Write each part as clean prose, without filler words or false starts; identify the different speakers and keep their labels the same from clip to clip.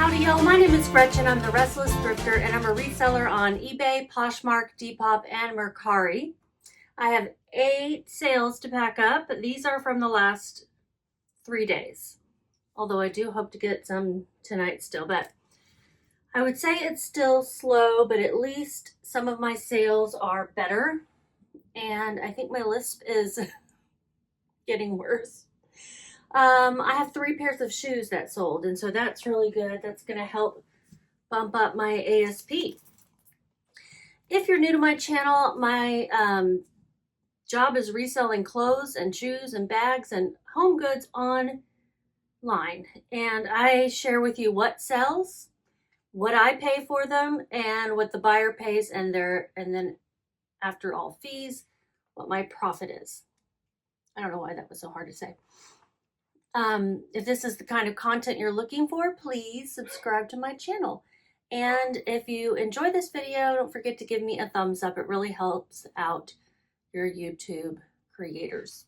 Speaker 1: Howdy y'all, my name is Gretchen. I'm the Restless Thrifter and I'm a reseller on eBay, Poshmark, Depop, and Mercari. I have 8 sales to pack up. These are from the last 3 days, although I do hope to get some tonight still, but I would say it's still slow, but at least some of my sales are better, and I think my lisp is getting worse. I have 3 pairs of shoes that sold, and so that's really good. That's going to help bump up my ASP. If you're new to my channel, my job is reselling clothes and shoes and bags and home goods online. And I share with you what sells, what I pay for them, and what the buyer pays, and then after all fees, what my profit is. I don't know why that was so hard to say. If this is the kind of content you're looking for, please subscribe to my channel. And if you enjoy this video, don't forget to give me a thumbs up. It really helps out your YouTube creators.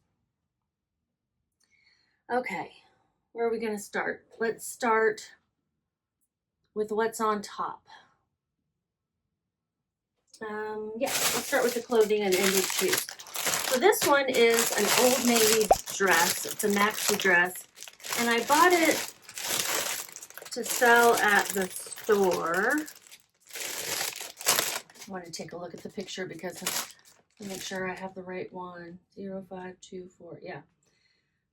Speaker 1: Okay, where are we going to start? Let's start with what's on top. Let's start with the clothing and ended shoes. So this one is an Old Navy dress. It's a maxi dress, and I bought it to sell at the store. I want to take a look at the picture because to make sure I have the right one. 0524, yeah.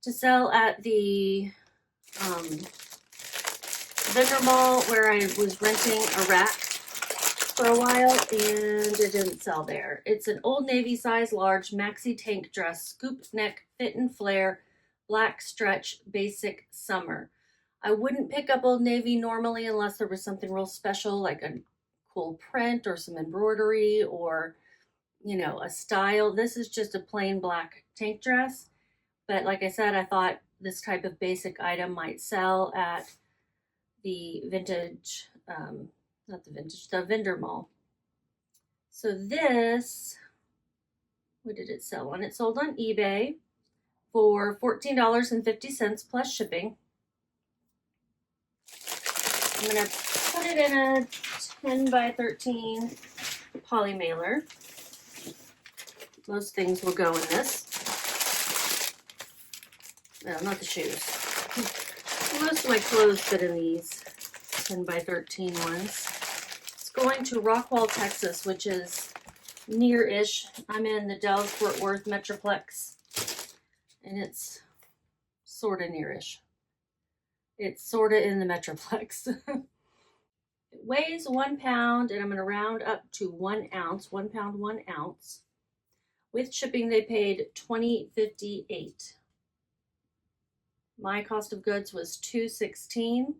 Speaker 1: To sell at the vendor mall where I was renting a rack for a while, and it didn't sell there. It's an Old Navy size large maxi tank dress, scoop neck, fit and flare, black stretch, basic summer. I wouldn't pick up Old Navy normally unless there was something real special, like a cool print or some embroidery or, you know, a style. This is just a plain black tank dress. But like I said, I thought this type of basic item might sell at the vintage, the vendor mall. So this, what did it sell on? It sold on eBay for $14.50 plus shipping. I'm going to put it in a 10 by 13 poly mailer. Most things will go in this. No, not the shoes. Most of my clothes fit in these 10 by 13 ones. It's going to Rockwall, Texas, which is near-ish. I'm in the Dallas-Fort Worth Metroplex, and it's sort of near-ish. It's sort of in the Metroplex. It weighs 1 pound, and I'm going to round up to 1 ounce. 1 pound, 1 ounce. With shipping, they paid $20.58. My cost of goods was $2.16,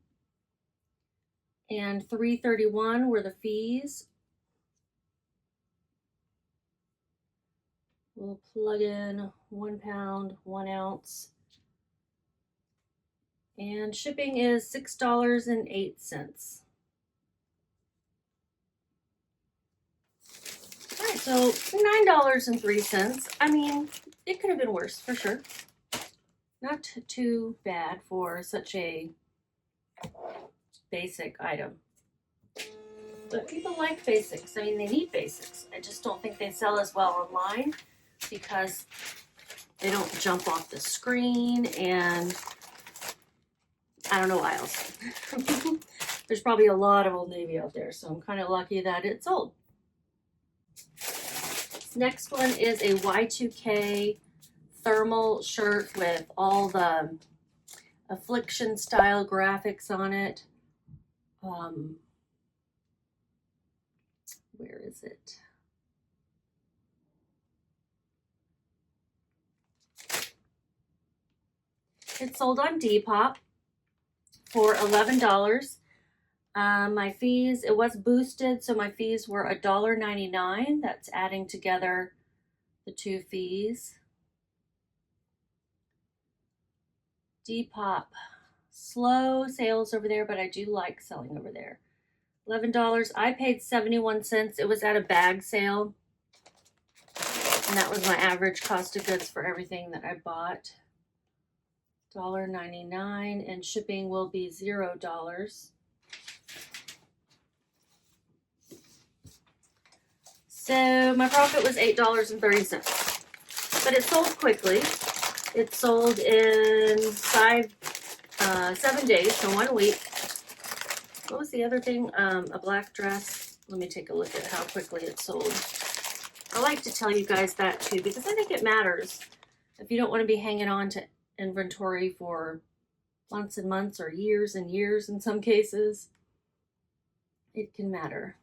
Speaker 1: and $3.31 were the fees. We'll plug in 1 pound, 1 ounce, and shipping is $6.08. All right, so $9.03. I mean, it could have been worse for sure. Not too bad for such a basic item. But people like basics. I mean, they need basics. I just don't think they sell as well online because they don't jump off the screen, and I don't know why else. There's probably a lot of Old Navy out there, so I'm kind of lucky that it sold. This next one is a Y2K thermal shirt with all the affliction style graphics on it. Where is it? It sold on Depop for $11. My fees, it was boosted, so my fees were $1.99. That's adding together the 2 fees. Depop, slow sales over there, but I do like selling over there. $11. I paid 71 cents. It was at a bag sale, and that was my average cost of goods for everything that I bought. $1.99, and shipping will be $0. So my profit was $8.30, but it sold quickly. It sold in 7 days, so 1 week. What was the other thing? A black dress. Let me take a look at how quickly it sold. I like to tell you guys that too, because I think it matters. If you don't want to be hanging on to inventory for months and months or years and years in some cases, it can matter.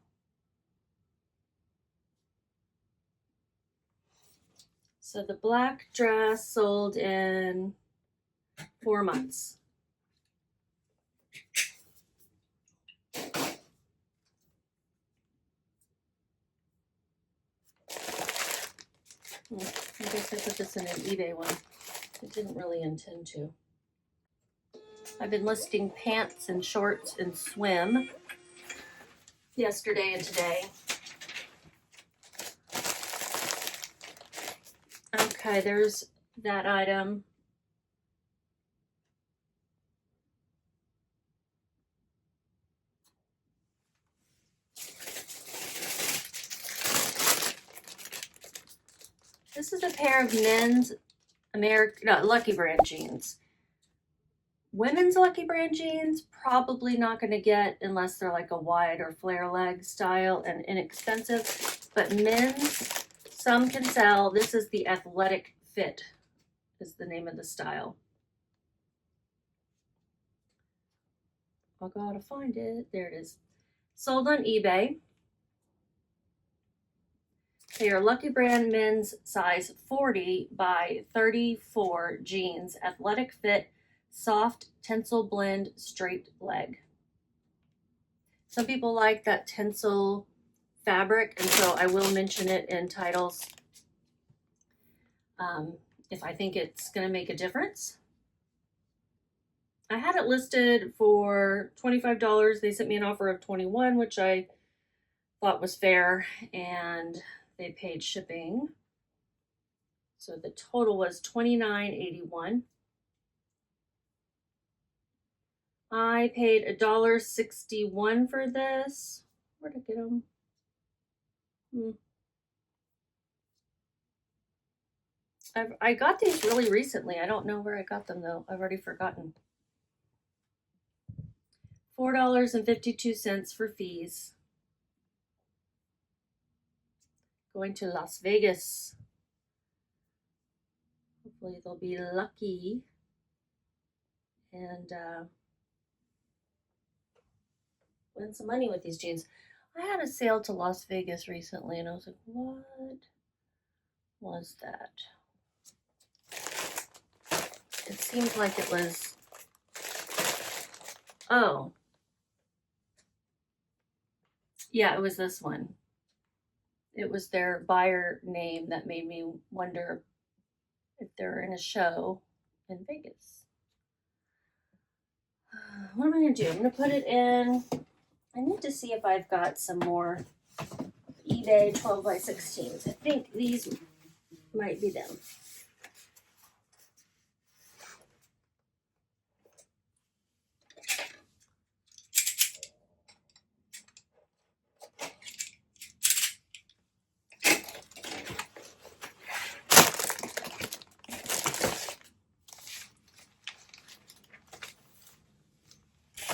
Speaker 1: So the black dress sold in 4 months. I guess I put this in an eBay one. I didn't really intend to. I've been listing pants and shorts and swim yesterday and today. Okay, there's that item. This is a pair of men's Lucky Brand jeans. Women's Lucky Brand jeans, probably not going to get unless they're like a wide or flare leg style and inexpensive. But men's, some can sell. This is the Athletic Fit, is the name of the style. I gotta find it. There it is. Sold on eBay. They are Lucky Brand men's size 40 by 34 jeans, athletic fit, soft tencel blend, straight leg. Some people like that tencel fabric, and so I will mention it in titles if I think it's going to make a difference. I had it listed for $25. They sent me an offer of $21, which I thought was fair, and they paid shipping. So the total was $29.81. I paid $1.61 for this. Where'd I get them? I got these really recently. I don't know where I got them though. I've already forgotten. $4.52 for fees. Going to Las Vegas. Hopefully they'll be lucky and win some money with these jeans. I had a sale to Las Vegas recently and I was like, what was that? It seems like it was, oh, yeah, it was this one. It was their buyer name that made me wonder if they're in a show in Vegas. What am I going to do? I'm going to put it in. I need to see if I've got some more eBay 12 by 16s. I think these might be them.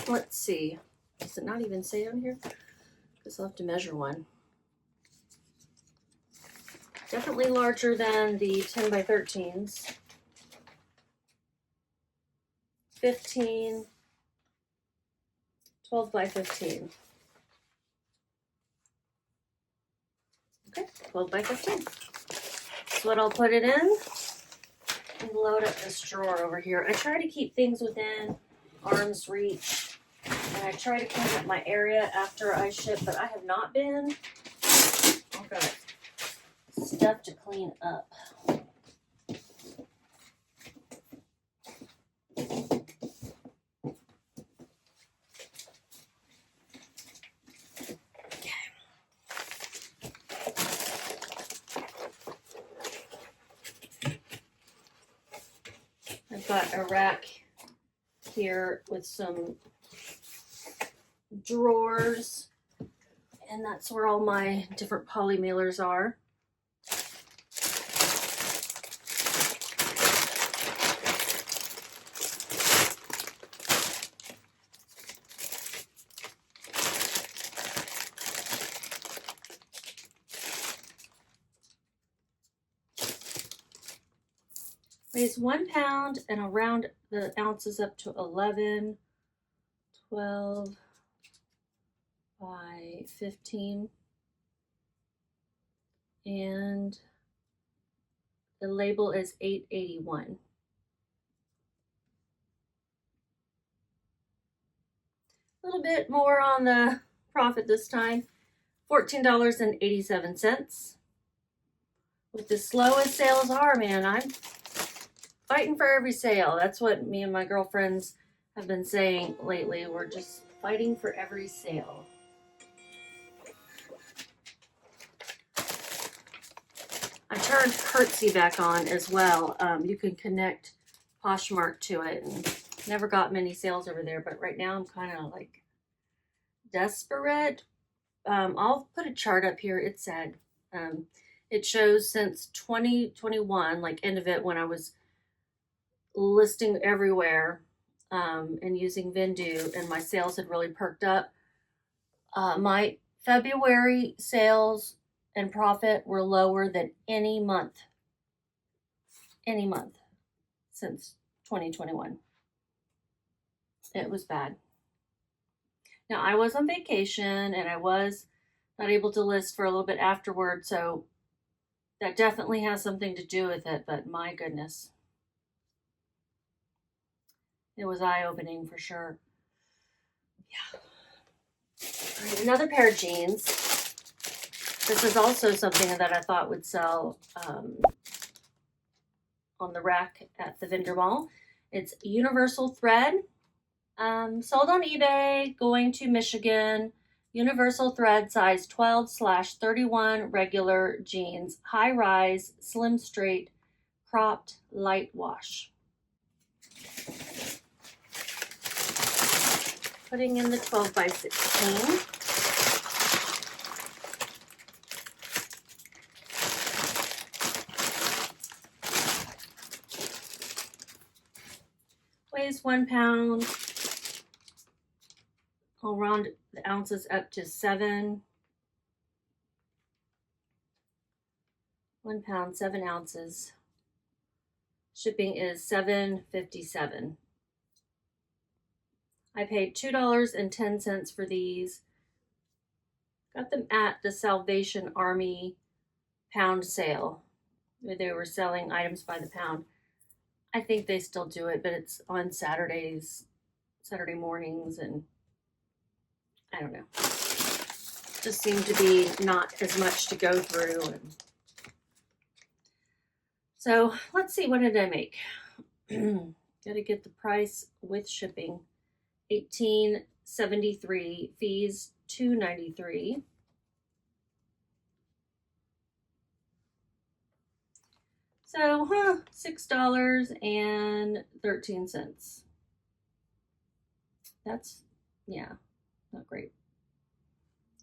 Speaker 1: Let's see. Does it not even say on here? Because I'll have to measure one. Definitely larger than the 10 by 13s. 15, 12 by 15. Okay, 12 by 15. That's what I'll put it in. And load up this drawer over here. I try to keep things within arm's reach. And I try to clean up my area after I ship, but I have not been. I've got stuff to clean up. I've got a rack here with some drawers And that's where all my different poly mailers are. Weighs 1 pound and I'll round the ounces up to 11, 12 by 15. And the label is $8.81. A little bit more on the profit this time, $14.87. With as slow as sales are, man, I'm fighting for every sale. That's what me and my girlfriends have been saying lately. We're just fighting for every sale. I turned Curtsy back on as well. You can connect Poshmark to it, and never got many sales over there, but right now I'm kind of like desperate. I'll put a chart up here. It said it shows since 2021, like end of it, when I was listing everywhere and using Vendoo, and my sales had really perked up. My February sales and profit were lower than any month since 2021. It was bad. Now, I was on vacation and I was not able to list for a little bit afterward, so that definitely has something to do with it, but my goodness. It was eye-opening for sure. Yeah. All right, another pair of jeans. This is also something that I thought would sell on the rack at the vendor mall. It's Universal Thread. Sold on eBay, going to Michigan. Universal Thread, size 12/31, regular jeans. High rise, slim straight, cropped, light wash. Putting in the 12 by 16. Weighs 1 pound. I'll round the ounces up to 7. 1 pound, 7 ounces. Shipping is $7.57. I paid $2.10 for these. Got them at the Salvation Army pound sale. They were selling items by the pound. I think they still do it, but it's on Saturdays, Saturday mornings, and I don't know. Just seemed to be not as much to go through. And so let's see, what did I make? Gotta get the price with shipping. $18.73, fees $2.93. So, $6.13. That's, yeah, not great.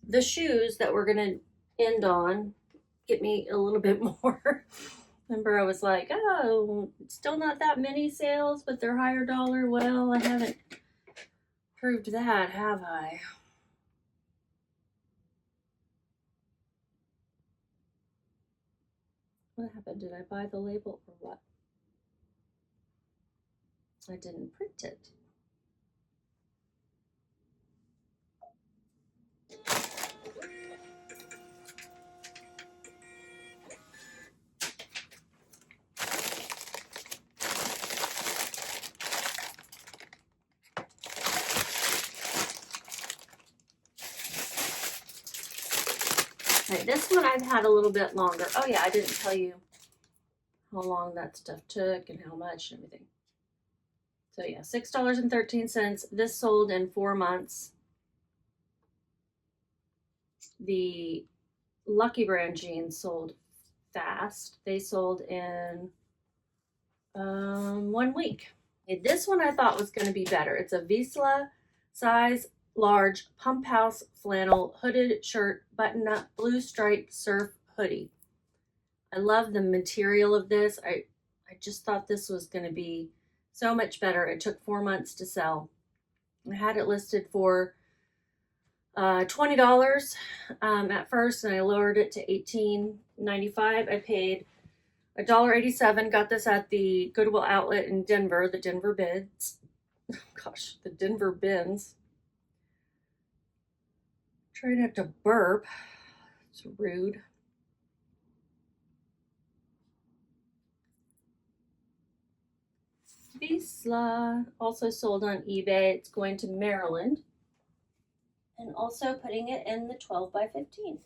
Speaker 1: The shoes that we're gonna end on get me a little bit more. Remember, I was like, oh, still not that many sales, but they're higher dollar. Well, I haven't proved that, have I? What happened? Did I buy the label or what? I didn't print it. Okay, this one I've had a little bit longer. Oh yeah, I didn't tell you how long that stuff took and how much and everything. So yeah, $6.13. This sold in 4 months. The Lucky Brand jeans sold fast. They sold in 1 week. Okay, this one I thought was going to be better. It's a Visla size large pump house flannel hooded shirt, button up, blue striped surf hoodie. I love the material of this. I just thought this was going to be so much better. It took 4 months to sell. I had it listed for $20 at first, and I lowered it to $18.95. I paid $1.87. Got this at the Goodwill outlet in Denver, the Denver Bins. Gosh, the Denver Bins. Try not to burp. It's rude. Visla, also sold on eBay. It's going to Maryland. And also putting it in the 12 by 15.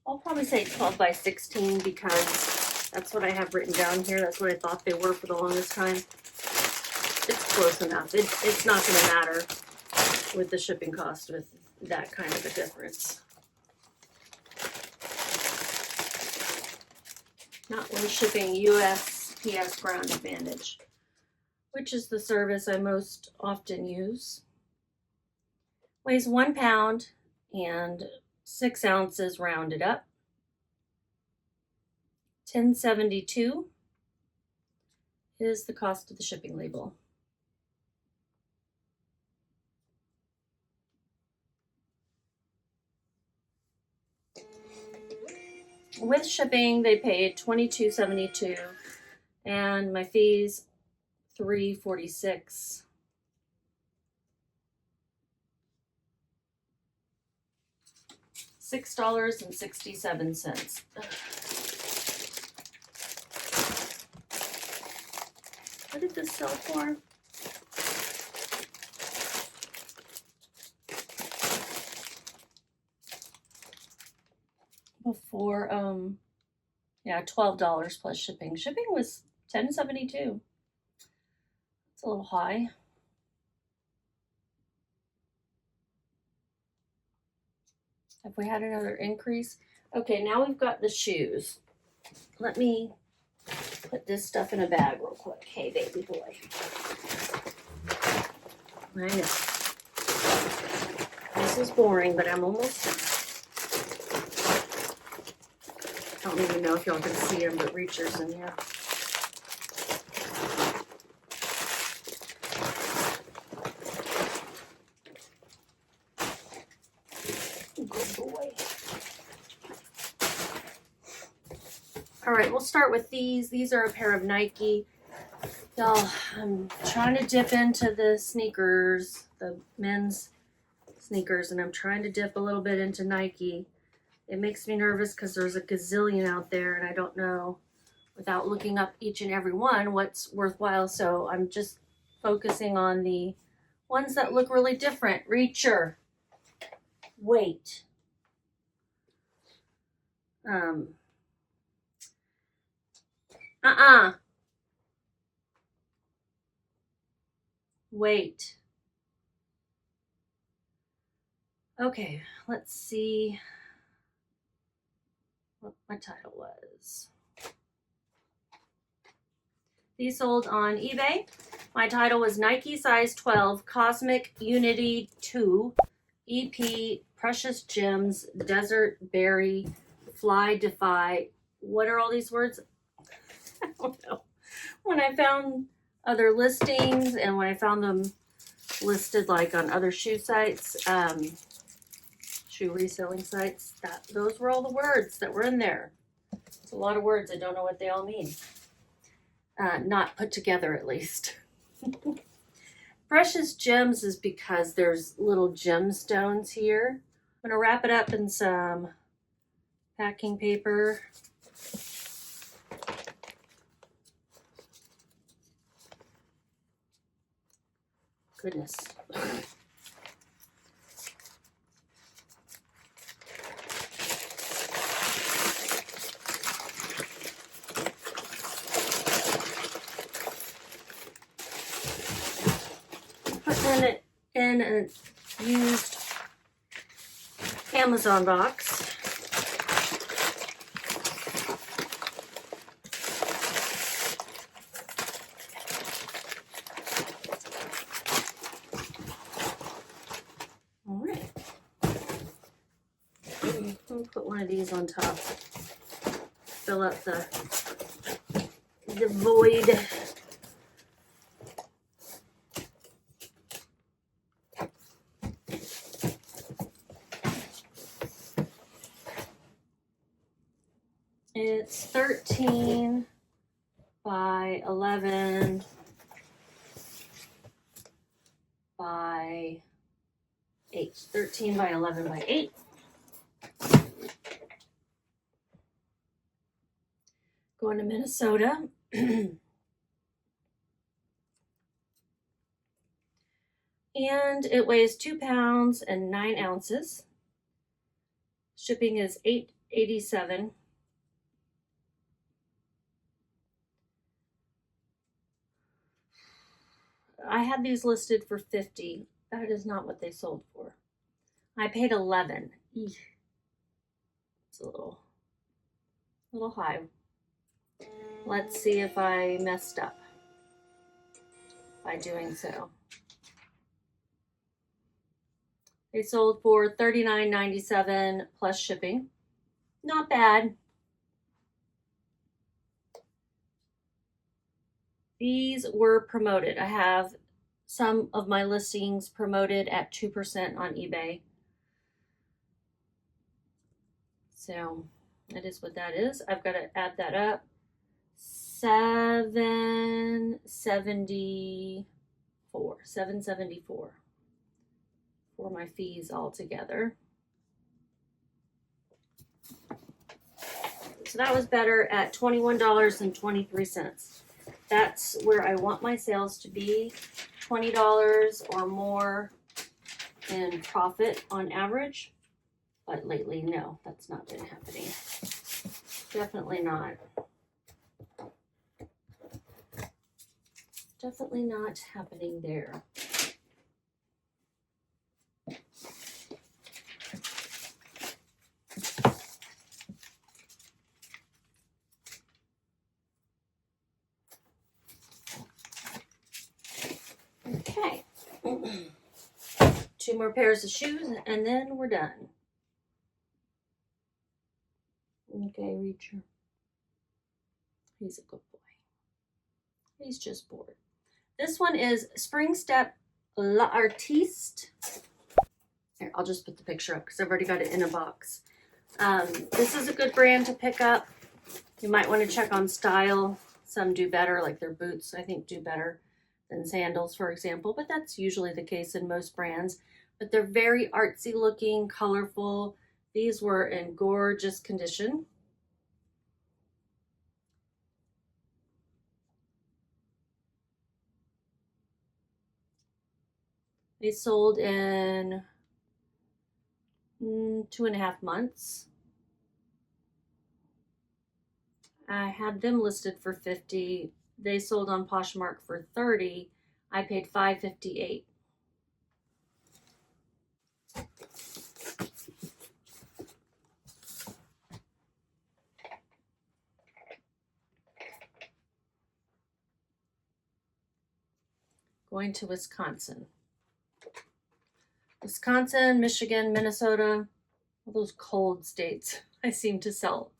Speaker 1: I'll probably say 12 by 16 because that's what I have written down here. That's what I thought they were for the longest time. It's close enough. It's not going to matter with the shipping cost with that kind of a difference. Not when shipping USPS Ground Advantage, which is the service I most often use. Weighs 1 pound and 6 ounces rounded up. $10.72 is the cost of the shipping label. With shipping, they paid $22.72, and my fees $3.46. $6.67. What did this sell for? Before, yeah, $12 plus shipping. Shipping was $10.72. It's a little high. Have we had another increase? Okay, now we've got the shoes. Let me put this stuff in a bag real quick. Hey, baby boy. I know. This is boring, but I'm almost done. I don't even know if y'all can see them, but reachers in here. Good boy. All right, we'll start with these. These are a pair of Nike. Y'all, I'm trying to dip into the sneakers, the men's sneakers, and I'm trying to dip a little bit into Nike. It makes me nervous because there's a gazillion out there, and I don't know, without looking up each and every one, what's worthwhile. So I'm just focusing on the ones that look really different. Reacher. Weight. Weight. Okay, let's see what my title was. These sold on eBay. My title was Nike size 12 Cosmic Unity 2 EP Precious Gems Desert Berry Fly Defy. What are all these words? I don't know. When I found other listings and when I found them listed like on other shoe sites, shoe reselling sites, those were all the words that were in there. It's a lot of words. I don't know what they all mean. Not put together, at least. Precious gems is because there's little gemstones here. I'm going to wrap it up in some packing paper. Goodness. Putting it in a used Amazon box. I'll put one of these on top. Fill up the void. It's 13 by 11 by 8. 13 by 11 by 8. Going to Minnesota. And it weighs 2 pounds and 9 ounces. Shipping is $8.87. I had these listed for $50. That is not what they sold for. I paid $11. Eesh. It's a little high. Let's see if I messed up by doing so. They sold for $39.97 plus shipping. Not bad. These were promoted. I have some of my listings promoted at 2% on eBay. So that is what that is. I've got to add that up. $774 for my fees altogether. So that was better at $21.23. That's where I want my sales to be, $20 or more in profit on average. But lately, no, that's not been happening. Definitely not. Definitely not happening there. Okay. 2 more pairs of shoes and then we're done. Okay, Reacher. He's a good boy. He's just bored. This one is Spring Step L'Artiste. Here, I'll just put the picture up because I've already got it in a box. This is a good brand to pick up. You might want to check on style. Some do better, like their boots, I think, do better than sandals, for example. But that's usually the case in most brands. But they're very artsy looking, colorful. These were in gorgeous condition. They sold in 2.5 months. I had them listed for $50. They sold on Poshmark for $30. I paid $5.58. Going to Wisconsin. Wisconsin, Michigan, Minnesota, all those cold states. I seem to sell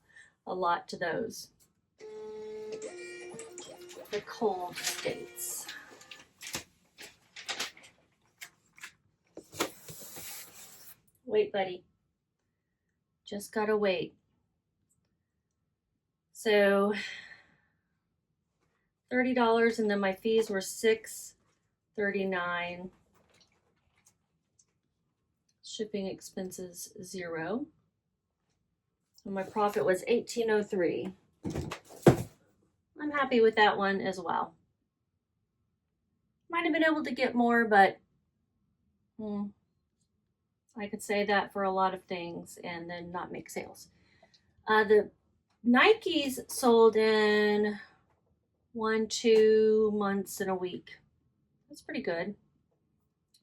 Speaker 1: a lot to those. The cold states. Wait, buddy. Just gotta wait. So $30, and then my fees were $6.39. Shipping expenses $0. And my profit was $18.03. I'm happy with that one as well. Might have been able to get more, but I could say that for a lot of things and then not make sales. The Nikes sold in 1-2 months and a week. That's pretty good.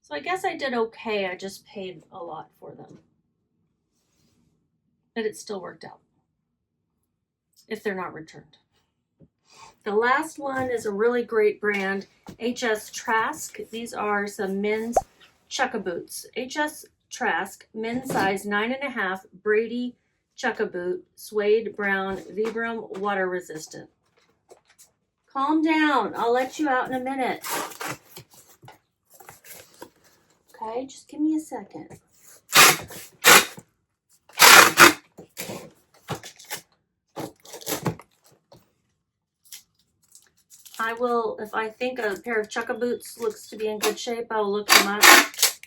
Speaker 1: So I guess I did okay. I just paid a lot for them. But it still worked out. If they're not returned. The last one is a really great brand, HS Trask. These are some men's chukka boots. HS Trask, men's size 9.5, Brady Chuck-a-Boot Suede Brown Vibram Water Resistant. Calm down. I'll let you out in a minute. Okay, just give me a second. I will, if I think a pair of Chuck-a-Boots looks to be in good shape, I will look them up.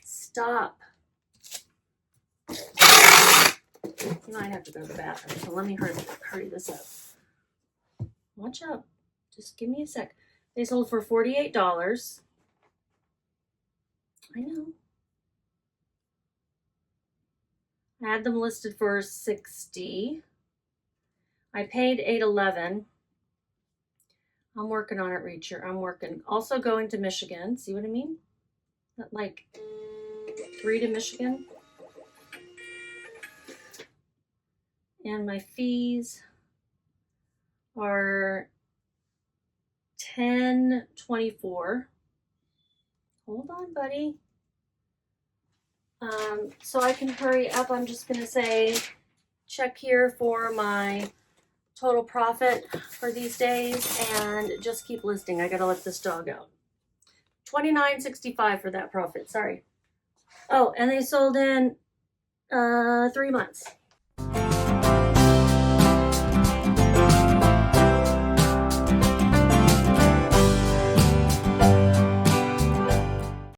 Speaker 1: Stop. You might have to go to the bathroom, so let me hurry this up. Watch out. Just give me a sec. They sold for $48. I know. I had them listed for $60. I paid $8.11. I'm working on it, Reacher. I'm working. Also going to Michigan. See what I mean? Like 3 to Michigan. And my fees are $10.24. Hold on, buddy. So I can hurry up. I'm just going to say check here for my total profit for these days and just keep listing. I got to let this dog out. $29.65 for that profit. Sorry. Oh, and they sold in 3 months.